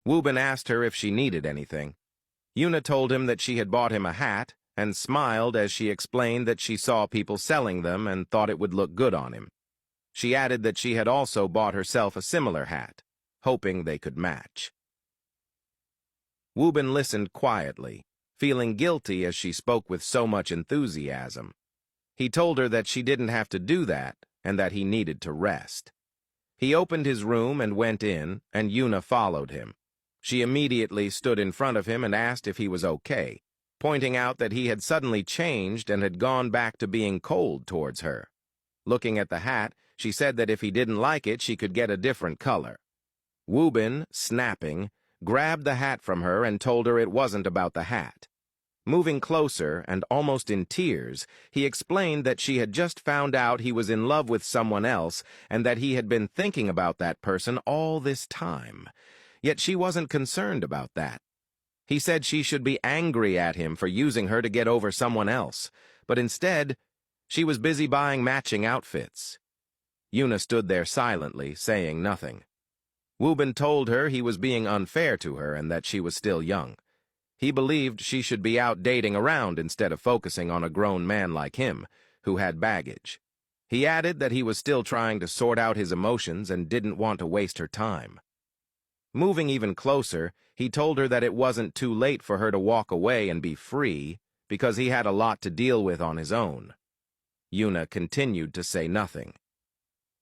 Wobin asked her if she needed anything. Yuna told him that she had bought him a hat and smiled as she explained that she saw people selling them and thought it would look good on him. She added that she had also bought herself a similar hat, hoping they could match. Wobin listened quietly, feeling guilty as she spoke with so much enthusiasm. He told her that she didn't have to do that and that he needed to rest. He opened his room and went in, and Yuna followed him. She immediately stood in front of him and asked if he was okay, pointing out that he had suddenly changed and had gone back to being cold towards her. Looking at the hat, she said that if he didn't like it, she could get a different color. Wobin, snapping, grabbed the hat from her and told her it wasn't about the hat. Moving closer and almost in tears, he explained that she had just found out he was in love with someone else and that he had been thinking about that person all this time. Yet she wasn't concerned about that. He said she should be angry at him for using her to get over someone else, but instead, she was busy buying matching outfits. Yuna stood there silently, saying nothing. Wobin told her he was being unfair to her and that she was still young. He believed she should be out dating around instead of focusing on a grown man like him, who had baggage. He added that he was still trying to sort out his emotions and didn't want to waste her time. Moving even closer, he told her that it wasn't too late for her to walk away and be free, because he had a lot to deal with on his own. Yuna continued to say nothing.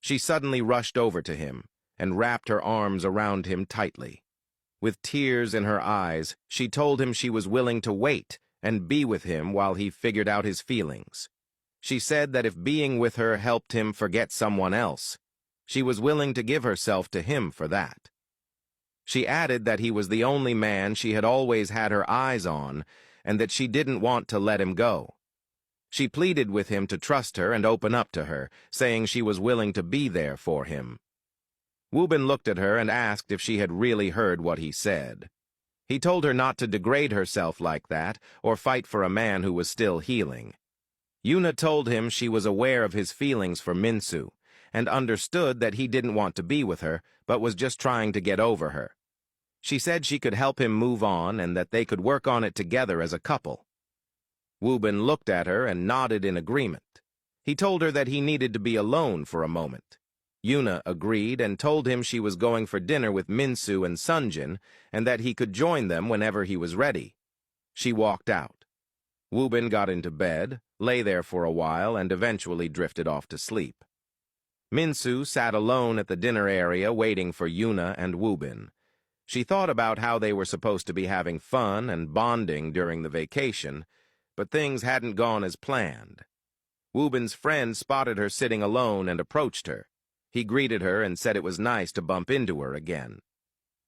She suddenly rushed over to him and wrapped her arms around him tightly. With tears in her eyes, she told him she was willing to wait and be with him while he figured out his feelings. She said that if being with her helped him forget someone else, she was willing to give herself to him for that. She added that he was the only man she had always had her eyes on and that she didn't want to let him go. She pleaded with him to trust her and open up to her, saying she was willing to be there for him. Wobin looked at her and asked if she had really heard what he said. He told her not to degrade herself like that or fight for a man who was still healing. Yuna told him she was aware of his feelings for Minsu and understood that he didn't want to be with her but was just trying to get over her. She said she could help him move on and that they could work on it together as a couple. Wobin looked at her and nodded in agreement. He told her that he needed to be alone for a moment. Yuna agreed and told him she was going for dinner with Minsu and Sunjin and that he could join them whenever he was ready. She walked out. Wobin got into bed, lay there for a while, and eventually drifted off to sleep. Minsu sat alone at the dinner area waiting for Yuna and Wobin. She thought about how they were supposed to be having fun and bonding during the vacation, but things hadn't gone as planned. Wobin's friend spotted her sitting alone and approached her. He greeted her and said it was nice to bump into her again.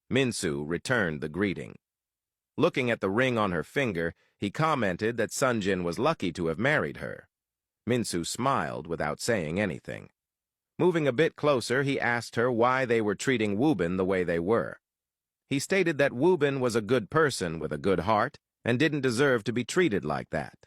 Minsu returned the greeting. Looking at the ring on her finger, he commented that Sunjin was lucky to have married her. Minsu smiled without saying anything. Moving a bit closer, he asked her why they were treating Wobin the way they were. He stated that Wobin was a good person with a good heart and didn't deserve to be treated like that.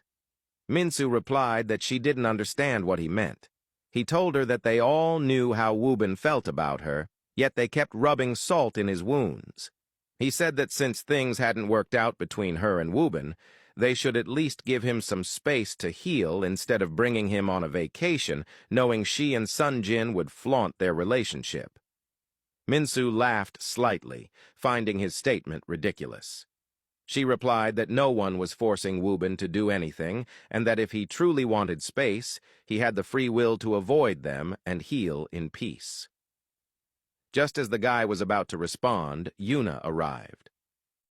Minsu replied that she didn't understand what he meant. He told her that they all knew how Wobin felt about her, yet they kept rubbing salt in his wounds. He said that since things hadn't worked out between her and Wobin, they should at least give him some space to heal instead of bringing him on a vacation, knowing she and Sunjin would flaunt their relationship. Minsu laughed slightly, finding his statement ridiculous. She replied that no one was forcing Wobin to do anything, and that if he truly wanted space, he had the free will to avoid them and heal in peace. Just as the guy was about to respond, Yuna arrived.